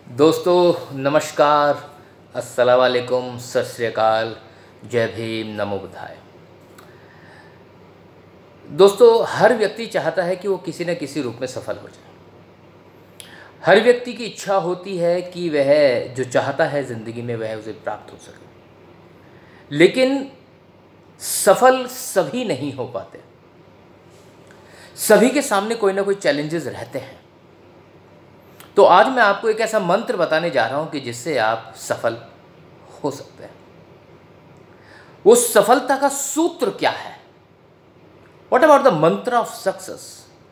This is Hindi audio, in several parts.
दोस्तों नमस्कार, अस्सलाम वालेकुम, सत श्री अकाल, जय भीम, नमो बुद्धाय। दोस्तों हर व्यक्ति चाहता है कि वो किसी न किसी रूप में सफल हो जाए। हर व्यक्ति की इच्छा होती है कि वह जो चाहता है ज़िंदगी में वह उसे प्राप्त हो सके, लेकिन सफल सभी नहीं हो पाते। सभी के सामने कोई ना कोई चैलेंजेस रहते हैं। तो आज मैं आपको एक ऐसा मंत्र बताने जा रहा हूं कि जिससे आप सफल हो सकते हैं। वो सफलता का सूत्र क्या है? What about the mantra of success?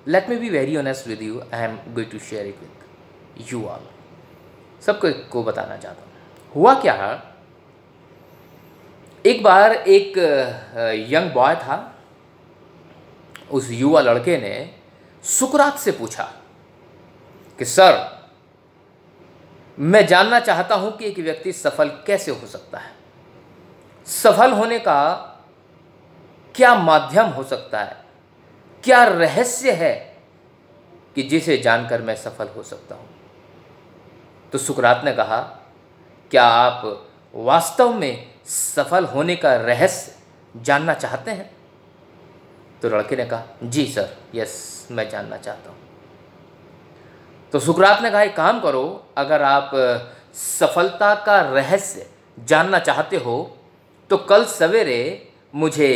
Let me be very honest with you. I am going to share it with you all. सबको बताना चाहता हूँ। हुआ क्या, एक बार एक यंग बॉय था। उस युवा लड़के ने सुकरात से पूछा कि सर, मैं जानना चाहता हूं कि एक व्यक्ति सफल कैसे हो सकता है। सफल होने का क्या माध्यम हो सकता है, क्या रहस्य है कि जिसे जानकर मैं सफल हो सकता हूं। तो सुकरात ने कहा, क्या आप वास्तव में सफल होने का रहस्य जानना चाहते हैं? तो लड़के ने कहा, जी सर, यस, मैं जानना चाहता हूं। तो सुकरात ने कहा, एक काम करो, अगर आप सफलता का रहस्य जानना चाहते हो तो कल सवेरे मुझे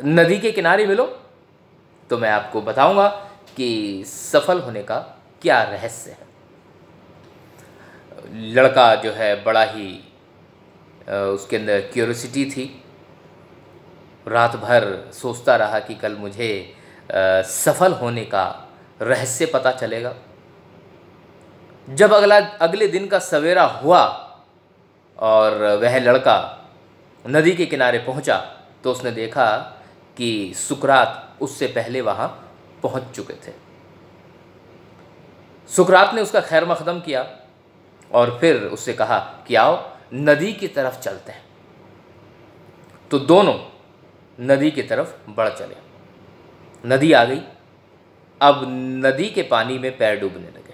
नदी के किनारे मिलो, तो मैं आपको बताऊंगा कि सफल होने का क्या रहस्य है। लड़का जो है बड़ा ही उसके अंदर क्यूरियोसिटी थी। रात भर सोचता रहा कि कल मुझे सफल होने का रहस्य पता चलेगा। जब अगले दिन का सवेरा हुआ और वह लड़का नदी के किनारे पहुंचा तो उसने देखा कि सुकरात उससे पहले वहां पहुंच चुके थे। सुकरात ने उसका खैर मकदम किया और फिर उससे कहा कि आओ नदी की तरफ चलते हैं। तो दोनों नदी की तरफ बढ़ चले। नदी आ गई। अब नदी के पानी में पैर डूबने लगे।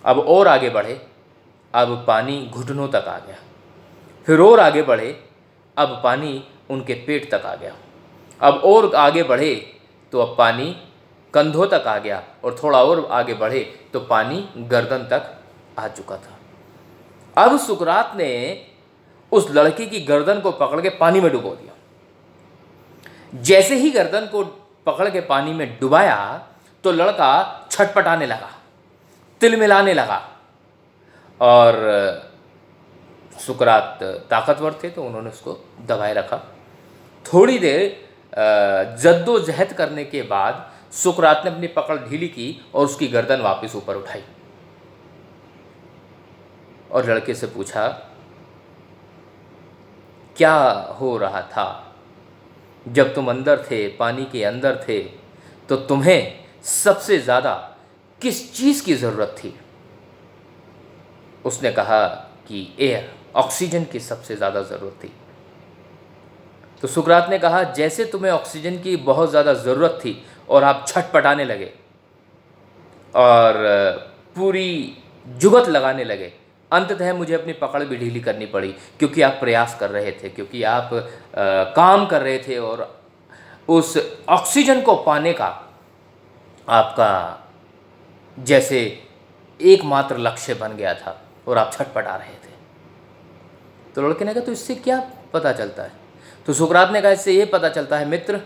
अब और आगे बढ़े, अब पानी घुटनों तक आ गया। फिर और आगे बढ़े, अब पानी उनके पेट तक आ गया। अब और आगे बढ़े तो अब पानी कंधों तक आ गया, और थोड़ा और आगे बढ़े तो पानी गर्दन तक आ चुका था। अब सुकरात ने उस लड़के की गर्दन को पकड़ के पानी में डुबो दिया। जैसे ही गर्दन को पकड़ के पानी में डुबाया तो लड़का छटपटाने लगा, तिलमिलाने लगा। और सुकरात ताकतवर थे तो उन्होंने उसको दबाए रखा। थोड़ी देर जद्दोजहद करने के बाद सुकरात ने अपनी पकड़ ढीली की और उसकी गर्दन वापस ऊपर उठाई और लड़के से पूछा, क्या हो रहा था? जब तुम अंदर थे, पानी के अंदर थे, तो तुम्हें सबसे ज़्यादा किस चीज़ की ज़रूरत थी? उसने कहा कि एयर, ऑक्सीजन की सबसे ज़्यादा ज़रूरत थी। तो सुकरात ने कहा, जैसे तुम्हें ऑक्सीजन की बहुत ज़्यादा ज़रूरत थी और आप छटपटाने लगे और पूरी जुगत लगाने लगे, अंततः मुझे अपनी पकड़ भी ढीली करनी पड़ी, क्योंकि आप प्रयास कर रहे थे, क्योंकि आप काम कर रहे थे और उस ऑक्सीजन को पाने का आपका जैसे एकमात्र लक्ष्य बन गया था और आप छटपटा रहे थे। तो लड़के ने कहा, तो इससे क्या पता चलता है? तो सुकरात ने कहा, इससे ये पता चलता है मित्र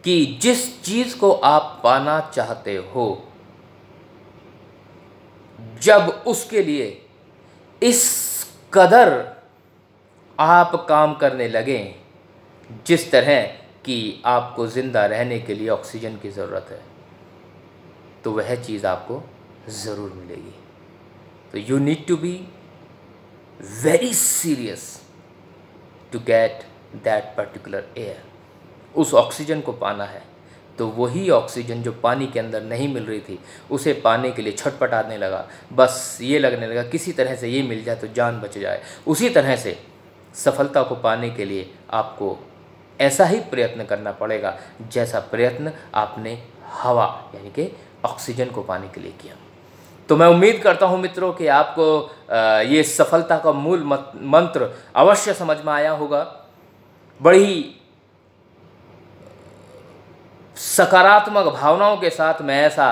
कि जिस चीज़ को आप पाना चाहते हो, जब उसके लिए इस कदर आप काम करने लगें जिस तरह कि आपको ज़िंदा रहने के लिए ऑक्सीजन की ज़रूरत है, तो वह चीज़ आपको ज़रूर मिलेगी। तो you need to be very serious to get that particular air. उस ऑक्सीजन को पाना है तो वही ऑक्सीजन जो पानी के अंदर नहीं मिल रही थी, उसे पाने के लिए छटपटाने लगा। बस ये लगने लगा किसी तरह से ये मिल जाए तो जान बच जाए। उसी तरह से सफलता को पाने के लिए आपको ऐसा ही प्रयत्न करना पड़ेगा जैसा प्रयत्न आपने हवा यानी कि ऑक्सीजन को पाने के लिए किया। तो मैं उम्मीद करता हूं मित्रों कि आपको ये सफलता का मूल मंत्र अवश्य समझ में आया होगा। बड़ी सकारात्मक भावनाओं के साथ मैं ऐसा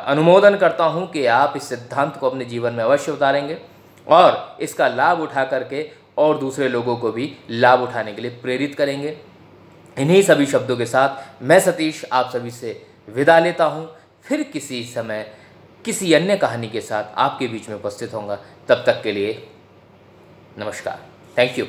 अनुमोदन करता हूं कि आप इस सिद्धांत को अपने जीवन में अवश्य उतारेंगे और इसका लाभ उठा करके और दूसरे लोगों को भी लाभ उठाने के लिए प्रेरित करेंगे। इन्हीं सभी शब्दों के साथ मैं सतीश आप सभी से विदा लेता हूं। फिर किसी समय किसी अन्य कहानी के साथ आपके बीच में उपस्थित होऊंगा। तब तक के लिए नमस्कार। Thank you.